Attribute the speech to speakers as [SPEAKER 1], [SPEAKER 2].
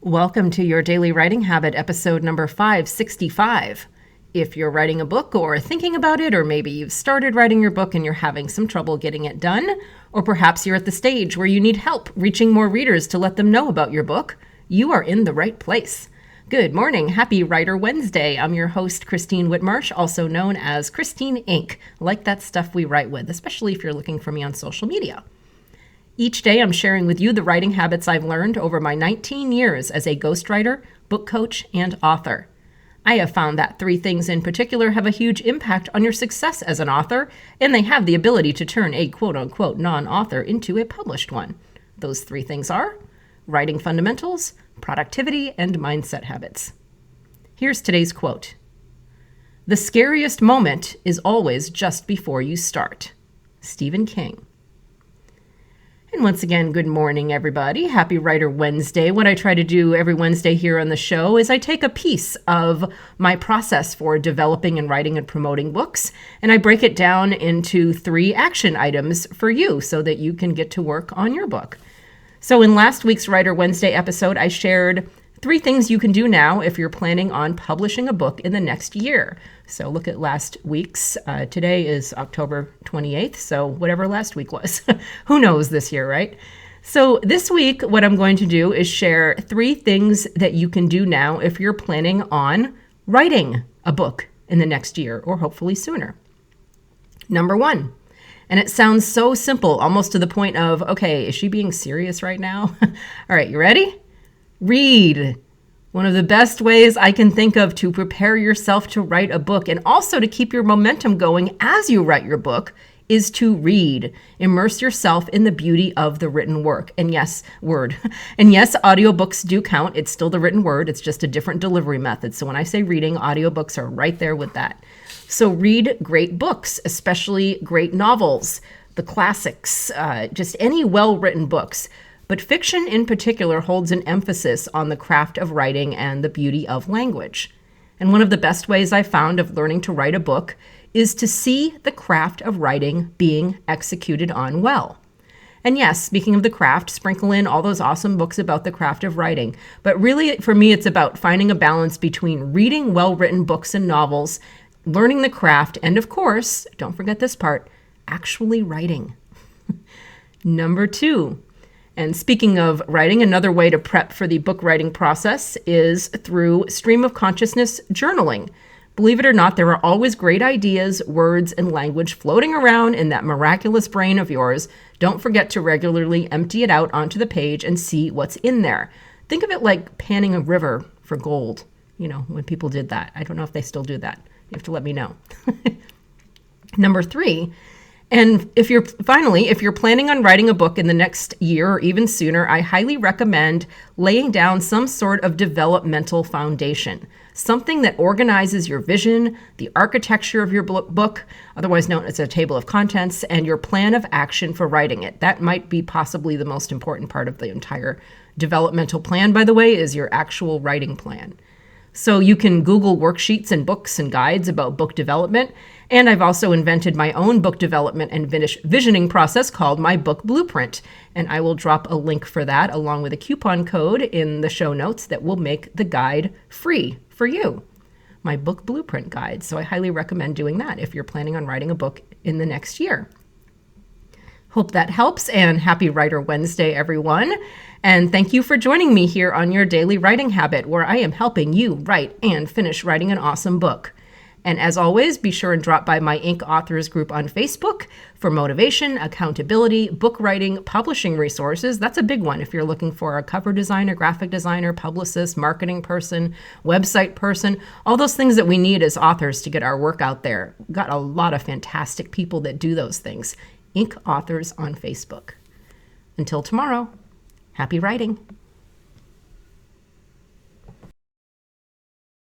[SPEAKER 1] Welcome to your Daily Writing Habit, episode number 565. If you're writing a book or thinking about it, or maybe you've started writing your book and you're having some trouble getting it done, or perhaps you're at the stage where you need help reaching more readers to let them know about your book, you are in the right place. Good morning. Happy Writer Wednesday. I'm your host, Christine Whitmarsh, also known as Christine Inc. I like that stuff we write with, especially if you're looking for me on social media. Each day, I'm sharing with you the writing habits I've learned over my 19 years as a ghostwriter, book coach, and author. I have found that three things in particular have a huge impact on your success as an author, and they have the ability to turn a quote-unquote non-author into a published one. Those three things are writing fundamentals, productivity, and mindset habits. Here's today's quote. "The scariest moment is always just before you start." Stephen King. And once again, good morning, everybody. Happy Writer Wednesday. What I try to do every Wednesday here on the show is I take a piece of my process for developing and writing and promoting books, and I break it down into 3 action items for you so that you can get to work on your book. So in last week's Writer Wednesday episode, I shared 3 things you can do now if you're planning on publishing a book in the next year. So look at last week's. Today is October 28th, so whatever last week was. Who knows this year, right? So this week, what I'm going to do is share 3 things that you can do now if you're planning on writing a book in the next year, or hopefully sooner. Number 1, and it sounds so simple, almost to the point of, okay, is she being serious right now? All right, you ready? Read. One of the best ways I can think of to prepare yourself to write a book and also to keep your momentum going as you write your book is to read. Immerse yourself in the beauty of the written work. And yes, word. And yes, audiobooks do count. It's still the written word. It's just a different delivery method. So when I say reading, audiobooks are right there with that. So read great books, especially great novels, the classics, just any well-written books. But fiction in particular holds an emphasis on the craft of writing and the beauty of language. And one of the best ways I've found of learning to write a book is to see the craft of writing being executed on well. And yes, speaking of the craft, sprinkle in all those awesome books about the craft of writing. But really, for me, it's about finding a balance between reading well-written books and novels, learning the craft, and of course, don't forget this part, actually writing. Number 2. And speaking of writing, another way to prep for the book writing process is through stream of consciousness journaling. Believe it or not, there are always great ideas, words, and language floating around in that miraculous brain of yours. Don't forget to regularly empty it out onto the page and see what's in there. Think of it like panning a river for gold. You know, when people did that. I don't know if they still do that. You have to let me know. Number 3. And if you're planning on writing a book in the next year or even sooner, I highly recommend laying down some sort of developmental foundation, something that organizes your vision, the architecture of your book, otherwise known as a table of contents, and your plan of action for writing it. That might be possibly the most important part of the entire developmental plan, by the way, is your actual writing plan. So you can Google worksheets and books and guides about book development. And I've also invented my own book development and visioning process called my book blueprint. And I will drop a link for that along with a coupon code in the show notes that will make the guide free for you. My book blueprint guide. So I highly recommend doing that if you're planning on writing a book in the next year. Hope that helps, and happy Writer Wednesday, everyone. And thank you for joining me here on your Daily Writing Habit, where I am helping you write and finish writing an awesome book. And as always, be sure and drop by my Inc. Authors group on Facebook for motivation, accountability, book writing, publishing resources. That's a big one if you're looking for a cover designer, graphic designer, publicist, marketing person, website person, all those things that we need as authors to get our work out there. We've got a lot of fantastic people that do those things. Inc. Authors on Facebook. Until tomorrow, happy writing.